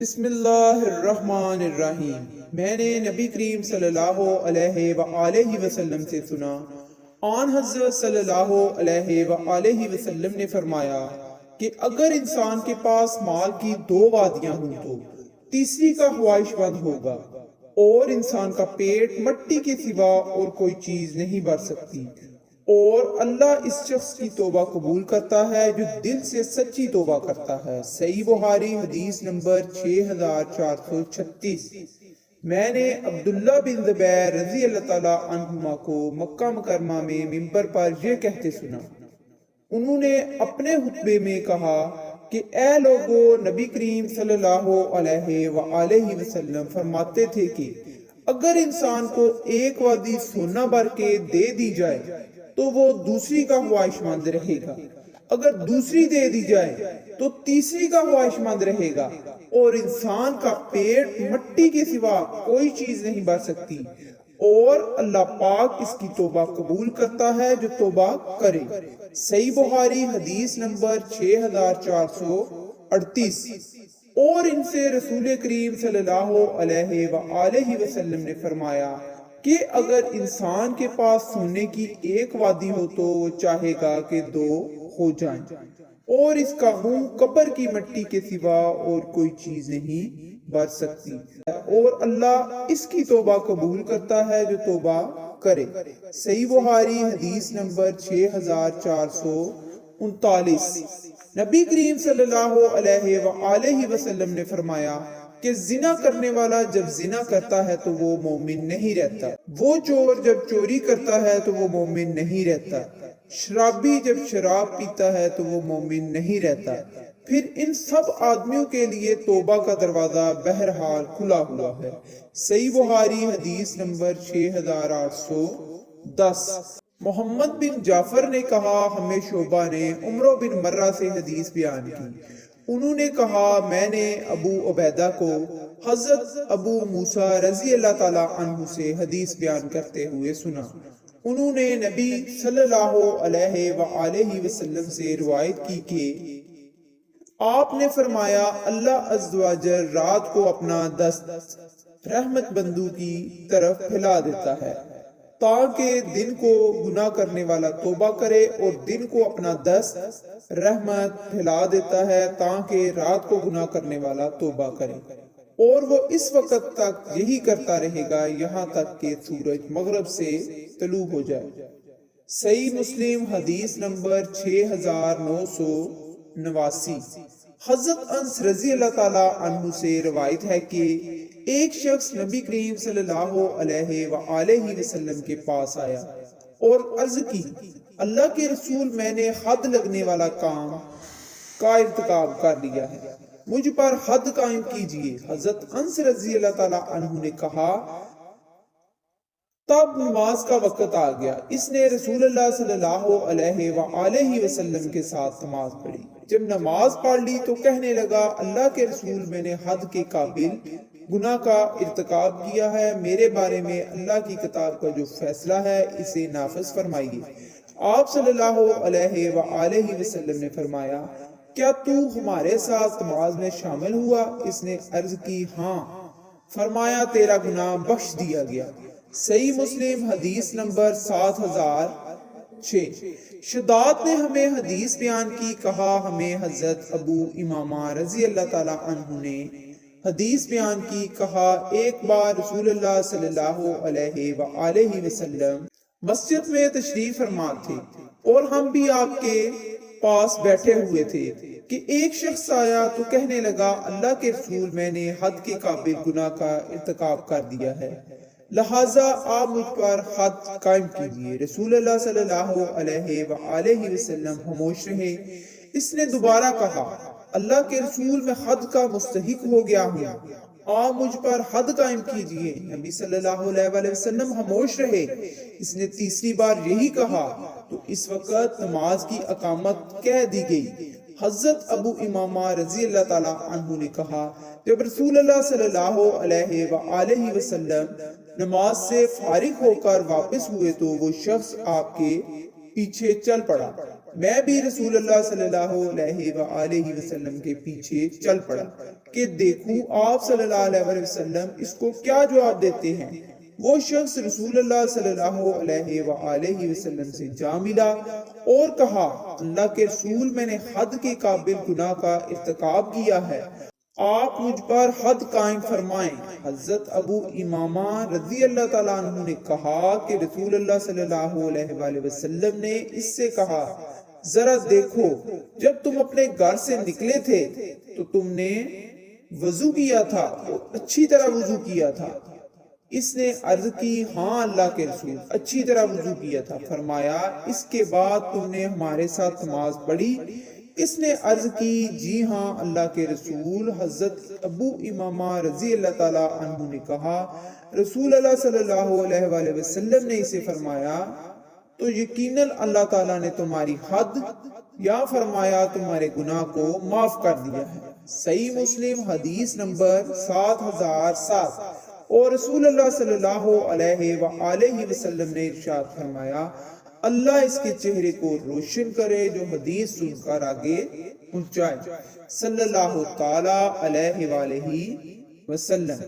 بسم اللہ الرحمن الرحیم۔ میں نے نبی کریم صلی اللہ علیہ وآلہ وسلم سے سنا، آن حضرت صلی اللہ علیہ وآلہ وسلم نے فرمایا کہ اگر انسان کے پاس مال کی دو وادیاں ہوں تو تیسری کا خواہش مند ہوگا، اور انسان کا پیٹ مٹی کے سوا اور کوئی چیز نہیں بھر سکتی، اور اللہ اس شخص کی توبہ قبول کرتا ہے جو دل سے سچی توبہ کرتا ہے۔ صحیح بخاری حدیث نمبر 6436۔ میں نے عبداللہ بن زبیر رضی اللہ تعالیٰ عنہما کو مکہ مکرمہ میں ممبر پر یہ کہتے سنا۔ انہوں نے اپنے خطبے میں کہا کہ اے لوگو، نبی کریم صلی اللہ علیہ وآلہ وسلم فرماتے تھے کہ اگر انسان کو ایک وادی سونا بھر کے دے دی جائے تو وہ دوسری کا خواہش مند رہے گا، اگر دوسری دے دی جائے تو تیسری کا خواہش مند رہے گا، اور انسان کا پیٹ مٹی کے سوا کوئی چیز نہیں بھر سکتی، اور اللہ پاک اس کی توبہ قبول کرتا ہے جو توبہ کرے۔ صحیح بخاری حدیث نمبر 6438۔ اور ان سے رسول کریم صلی اللہ علیہ وآلہ وسلم نے فرمایا کہ اگر انسان کے پاس سونے کی ایک وادی ہو تو وہ چاہے گا کہ دو ہو جائیں، اور اس کا منہ قبر کی مٹی کے سوا اور کوئی چیز نہیں بھر سکتی، اور اللہ اس کی توبہ قبول کرتا ہے جو توبہ کرے۔ صحیح بخاری حدیث نمبر 6439۔ نبی کریم صلی اللہ علیہ وآلہ وسلم نے فرمایا کہ زنا کرنے والا جب زنا کرتا ہے تو وہ مومن نہیں رہتا، وہ چور جب چوری کرتا ہے تو وہ مومن نہیں رہتا، شرابی جب شراب پیتا ہے تو وہ مومن نہیں رہتا۔ پھر ان سب آدمیوں کے لیے توبہ کا دروازہ بہرحال کھلا ہوا ہے۔ صحیح بخاری حدیث نمبر 6810۔ محمد بن جعفر نے کہا، ہمیں شعبہ نے عمرو بن مرہ سے حدیث بیان کی۔ انہوں نے کہا، میں نے ابو عبیدہ کو حضرت ابو موسیٰ رضی اللہ تعالیٰ عنہ سے حدیث بیان کرتے ہوئے سنا۔ انہوں نے نبی صلی اللہ علیہ وآلہ وسلم سے روایت کی کہ آپ نے فرمایا، اللہ عز و جل رات کو اپنا دست رحمت بندوں کی طرف پھیلا دیتا ہے تاکہ دن کو گناہ کرنے والا توبہ کرے، اور دن کو اپنا دست رحمت پھیلا دیتا ہے تاکہ رات کو گناہ کرنے والا توبہ کرے، اور وہ اس وقت تک یہی کرتا رہے گا یہاں تک کہ سورج مغرب سے طلوع ہو جائے۔ صحیح مسلم حدیث نمبر 6989۔ حضرت انس رضی اللہ تعالیٰ عنہ سے روایت ہے کہ ایک شخص نبی کریم صلی اللہ علیہ وآلہ وسلم کے پاس آیا اور عرض کی، اللہ کے رسول، میں نے حد لگنے والا کام کا ارتکاب کر لیا ہے، مجھ پر حد قائم کیجئے۔ حضرت انس رضی اللہ تعالیٰ عنہ نے کہا، تب نماز کا وقت آ گیا۔ اس نے رسول اللہ صلی اللہ علیہ وآلہ وسلم کے ساتھ نماز پڑھی۔ جب نماز پڑھ لی تو کہنے لگا، اللہ کے رسول، میں نے حد کے قابل گناہ کا ارتکاب کیا ہے، میرے بارے میں اللہ کی کتاب کا جو فیصلہ ہے اسے نافذ فرمائیے۔ آپ صلی اللہ علیہ وآلہ وسلم نے فرمایا، کیا تو ہمارے ساتھ نماز میں شامل ہوا؟ اس نے عرض کی، ہاں۔ فرمایا، تیرا گناہ بخش دیا گیا۔ صحیح مسلم حدیث نمبر 7006۔ شداد نے ہمیں حدیث بیان کی، کہا، ہمیں حضرت ابو امامہ رضی اللہ تعالیٰ عنہ نے حدیث بیان کی، کہا، ایک بار رسول اللہ صلی اللہ علیہ وآلہ وسلم مسجد میں تشریف فرما تھے اور ہم بھی آپ کے پاس بیٹھے ہوئے تھے کہ ایک شخص آیا تو کہنے لگا، اللہ کے رسول، میں نے حد کے قابل گناہ کا ارتکاب کر دیا ہے، لہٰذا آپ مجھ پر حد قائم کیجئے۔ رسول اللہ صلی اللہ علیہ وآلہ وسلم خاموش رہے۔ اس نے دوبارہ کہا، اللہ کے رسول، میں حد کا مستحق ہو گیا ہوں، آپ مجھ پر حد قائم کیجئے۔ نبی صلی اللہ علیہ وآلہ وسلم خاموش رہے۔ اس نے تیسری بار یہی کہا تو اس وقت نماز کی اقامت کہہ دی گئی۔ حضرت ابو امامہ رضی اللہ تعالیٰ عنہ نے کہا، جب رسول اللہ صلی اللہ علیہ وآلہ وسلم نماز سے فارغ ہو کر واپس ہوئے تو وہ شخص آپ کے پیچھے چل پڑا۔ میں بھی رسول اللہ صلی اللہ علیہ وآلہ وسلم کے پیچھے چل پڑا۔ کہ دیکھوں آپ صلی اللہ علیہ وسلم اس کو کیا جواب دیتے ہیں۔ وہ شخص رسول اللہ صلی اللہ علیہ وآلہ وسلم سے جا ملا اور کہا، اللہ کے رسول، میں نے حد کے قابل گناہ کا ارتکاب کیا ہے، آپ مجھ پر حد قائم فرمائیں۔ حضرت ابو امامہ رضی اللہ تعالیٰ عنہ نے کہا کہ رسول اللہ صلی اللہ علیہ وآلہ وسلم نے اس سے کہا، ذرا دیکھو، جب تم اپنے گھر سے نکلے تھے تو تم نے وضو کیا تھا اور اچھی طرح وضو کیا تھا۔ اس نے عرض کی، ہاں اللہ کے رسول، اچھی طرح وضو کیا تھا۔ فرمایا، اس کے بعد تم نے ہمارے ساتھ نماز پڑھی؟ اس نے عرض کی، جی ہاں اللہ کے رسول۔ حضرت ابو امامہ رضی اللہ تعالیٰ عنہ نے کہا، رسول اللہ صلی اللہ علیہ وآلہ وسلم نے اسے فرمایا تو یقیناً اللہ تعالیٰ نے تمہاری حد یا فرمایا تمہارے گناہ کو معاف کر دیا ہے۔ صحیح مسلم حدیث نمبر 7007۔ اور رسول اللہ صلی اللہ علیہ وآلہ وسلم نے ارشاد فرمایا، اللہ اس کے چہرے کو روشن کرے جو حدیث سن کر آگے پہنچائے۔ صلی اللہ تعالی علیہ وآلہ وسلم۔